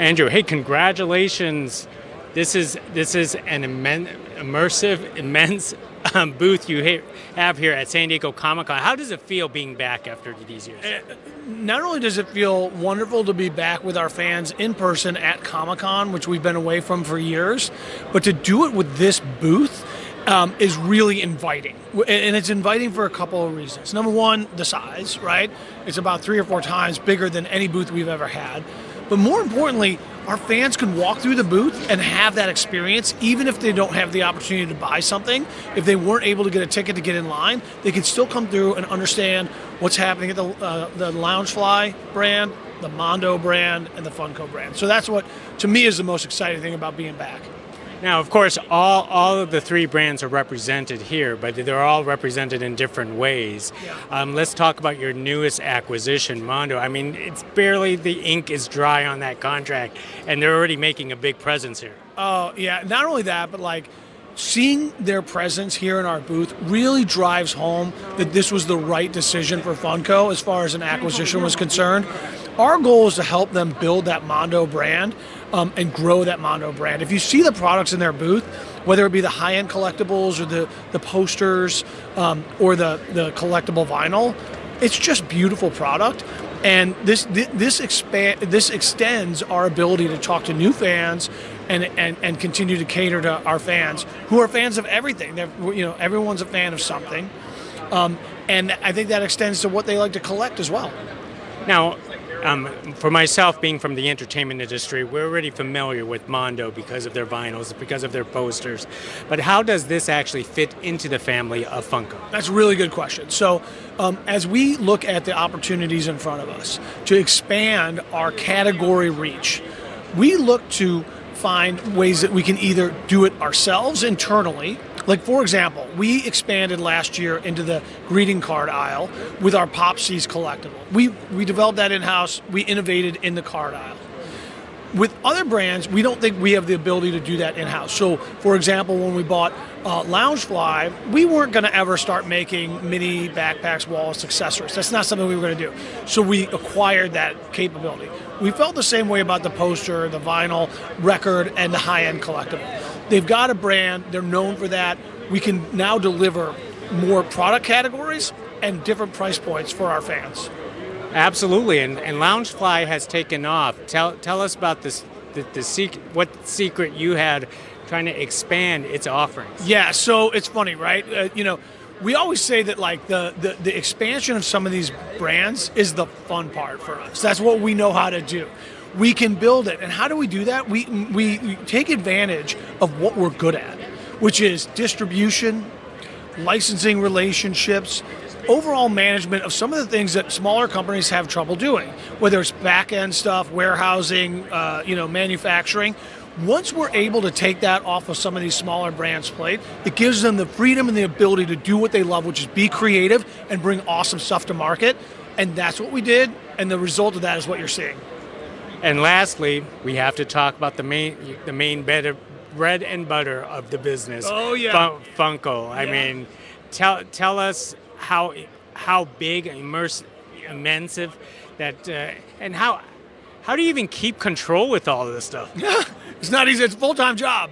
Andrew, hey, congratulations. This is an immense booth you have here at San Diego Comic-Con. How does it feel being back after these years? Not only does it feel wonderful to be back with our fans in person at Comic-Con, which we've been away from for years, but to do it with this booth is really inviting. And it's inviting for a couple of reasons. Number one, the size, right? It's about 3 or 4 times bigger than any booth we've ever had. But more importantly, our fans can walk through the booth and have that experience, even if they don't have the opportunity to buy something. If they weren't able to get a ticket to get in line, they can still come through and understand what's happening at the Loungefly brand, the Mondo brand, and the Funko brand. So that's what, to me, is the most exciting thing about being back. Now, of course, all of the 3 brands are represented here, but they're all represented in different ways. Yeah. Let's talk about your newest acquisition, Mondo. I mean, it's barely the ink is dry on that contract, and they're already making a big presence here. Oh, yeah. Not only that, but like seeing their presence here in our booth really drives home that this was the right decision for Funko as far as an acquisition was concerned. Our goal is to help them build that Mondo brand and grow that Mondo brand. If you see the products in their booth, whether it be the high-end collectibles or the posters or the collectible vinyl, it's just beautiful product. And this extends our ability to talk to new fans and continue to cater to our fans who are fans of everything. Everyone's a fan of something, and I think that extends to what they like to collect as well. Now, for myself, being from the entertainment industry, we're already familiar with Mondo because of their vinyls, because of their posters. But how does this actually fit into the family of Funko? That's a really good question. So as we look at the opportunities in front of us to expand our category reach, we look to find ways that we can either do it ourselves internally. Like, for example, we expanded last year into the greeting card aisle with our Popsies collectible. We developed that in-house. We innovated in the card aisle. With other brands, we don't think we have the ability to do that in-house. So, for example, when we bought Loungefly, we weren't going to ever start making mini backpacks, wallets, accessories. That's not something we were going to do. So we acquired that capability. We felt the same way about the poster, the vinyl, record, and the high-end collectible. They've got a brand. They're known for that. We can now deliver more product categories and different price points for our fans. Absolutely, and Loungefly has taken off. Tell us about this, what secret you had trying to expand its offerings. Yeah, so it's funny, right? We always say that like the expansion of some of these brands is the fun part for us. That's what we know how to do. We can build it, and how do we do that? We take advantage of what we're good at, which is distribution, licensing relationships, overall management of some of the things that smaller companies have trouble doing, whether it's back-end stuff, warehousing, manufacturing. Once we're able to take that off of some of these smaller brands' plate, it gives them the freedom and the ability to do what they love, which is be creative and bring awesome stuff to market. And that's what we did, and the result of that is what you're seeing. And lastly, we have to talk about the main bread and butter of the business. Oh yeah, Funko. I mean, tell us how big, immersive that, and how do you even keep control with all of this stuff? It's not easy. It's a full-time job.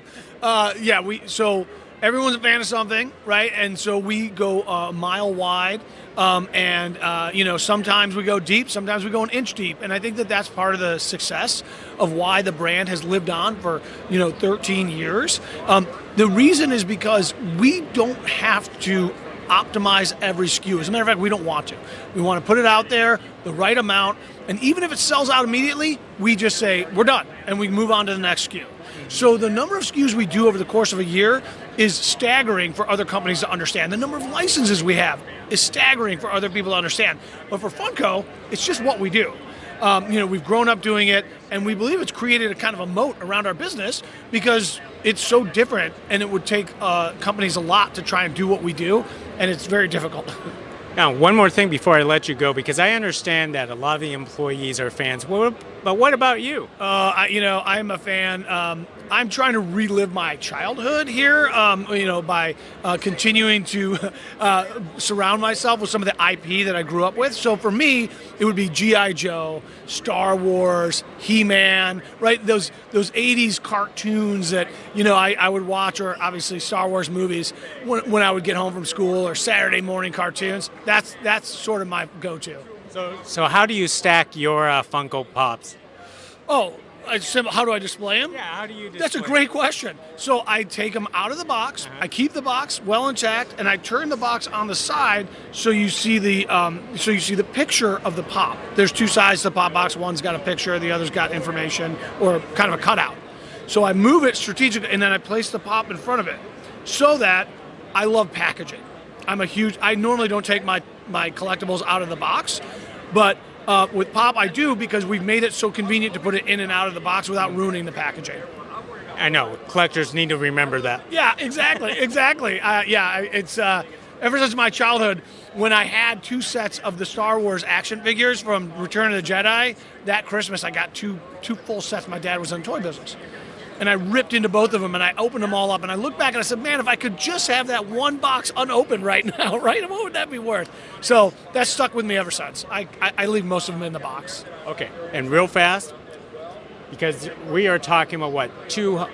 So everyone's a fan of something, right? And so we go a mile wide, sometimes we go deep, sometimes we go an inch deep, and I think that that's part of the success of why the brand has lived on for 13 years. The reason is because we don't have to optimize every SKU. As a matter of fact, we don't want to. We want to put it out there, the right amount, and even if it sells out immediately, we just say, we're done, and we move on to the next SKU. So the number of SKUs we do over the course of a year is staggering for other companies to understand. The number of licenses we have is staggering for other people to understand. But for Funko, it's just what we do. We've grown up doing it, and we believe it's created a kind of a moat around our business because it's so different, and it would take companies a lot to try and do what we do, and it's very difficult. Now, one more thing before I let you go, because I understand that a lot of the employees are fans. But what about you? I'm a fan. I'm trying to relive my childhood here, by continuing to surround myself with some of the IP that I grew up with. So for me, it would be G.I. Joe, Star Wars, He-Man, right? Those 80s cartoons that, I would watch, or obviously Star Wars movies when I would get home from school, or Saturday morning cartoons. That's sort of my go-to. So how do you stack your Funko Pops? Oh, how do I display them? Yeah, how do you display That's a great question. So I take them out of the box. I keep the box well intact, and I turn the box on the side so you see the picture of the pop. There's two sides to the pop box. One's got a picture, the other's got information or kind of a cutout. So I move it strategically, and then I place the pop in front of it, so that I love packaging. I normally don't take my collectibles out of the box, but with Pop I do, because we've made it so convenient to put it in and out of the box without ruining the packaging. I know, collectors need to remember that. Yeah, exactly. It's ever since my childhood, when I had two sets of the Star Wars action figures from Return of the Jedi, that Christmas I got two full sets. My dad was in the toy business. And I ripped into both of them, and I opened them all up, and I looked back and I said, man, if I could just have that one box unopened right now, right? What would that be worth? So that's stuck with me ever since. I leave most of them in the box. Okay, and real fast, because we are talking about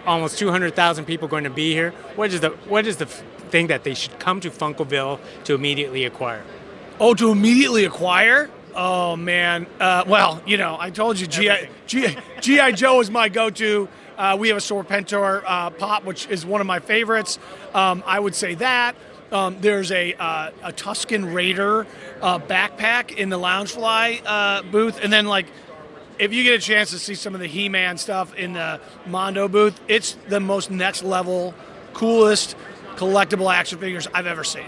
almost 200,000 people going to be here. What is the thing that they should come to Funkelville to immediately acquire? Oh, to immediately acquire? Oh man. I told you G.I. Joe is my go-to. We have a Serpentor pop, which is one of my favorites. I would say that. There's a Tusken Raider backpack in the Loungefly booth. And then, if you get a chance to see some of the He-Man stuff in the Mondo booth, it's the most next level, coolest collectible action figures I've ever seen.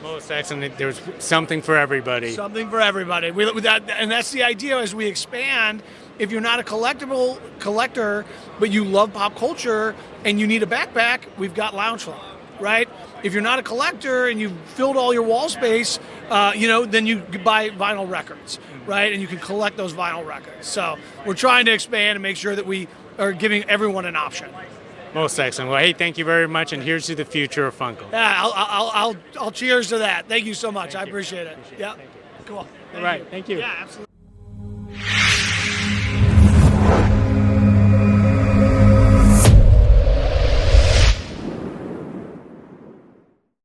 Most excellent. There's something for everybody. Something for everybody. And that's the idea as we expand. If you're not a collector, but you love pop culture and you need a backpack, we've got Loungefly, right? If you're not a collector and you've filled all your wall space, then you buy vinyl records, right? And you can collect those vinyl records. So we're trying to expand and make sure that we are giving everyone an option. Most excellent. Well, hey, thank you very much, and here's to the future of Funko. Yeah, I'll cheers to that. Thank you so much. I appreciate it. Yeah, cool. All right, thank you. Yeah, absolutely.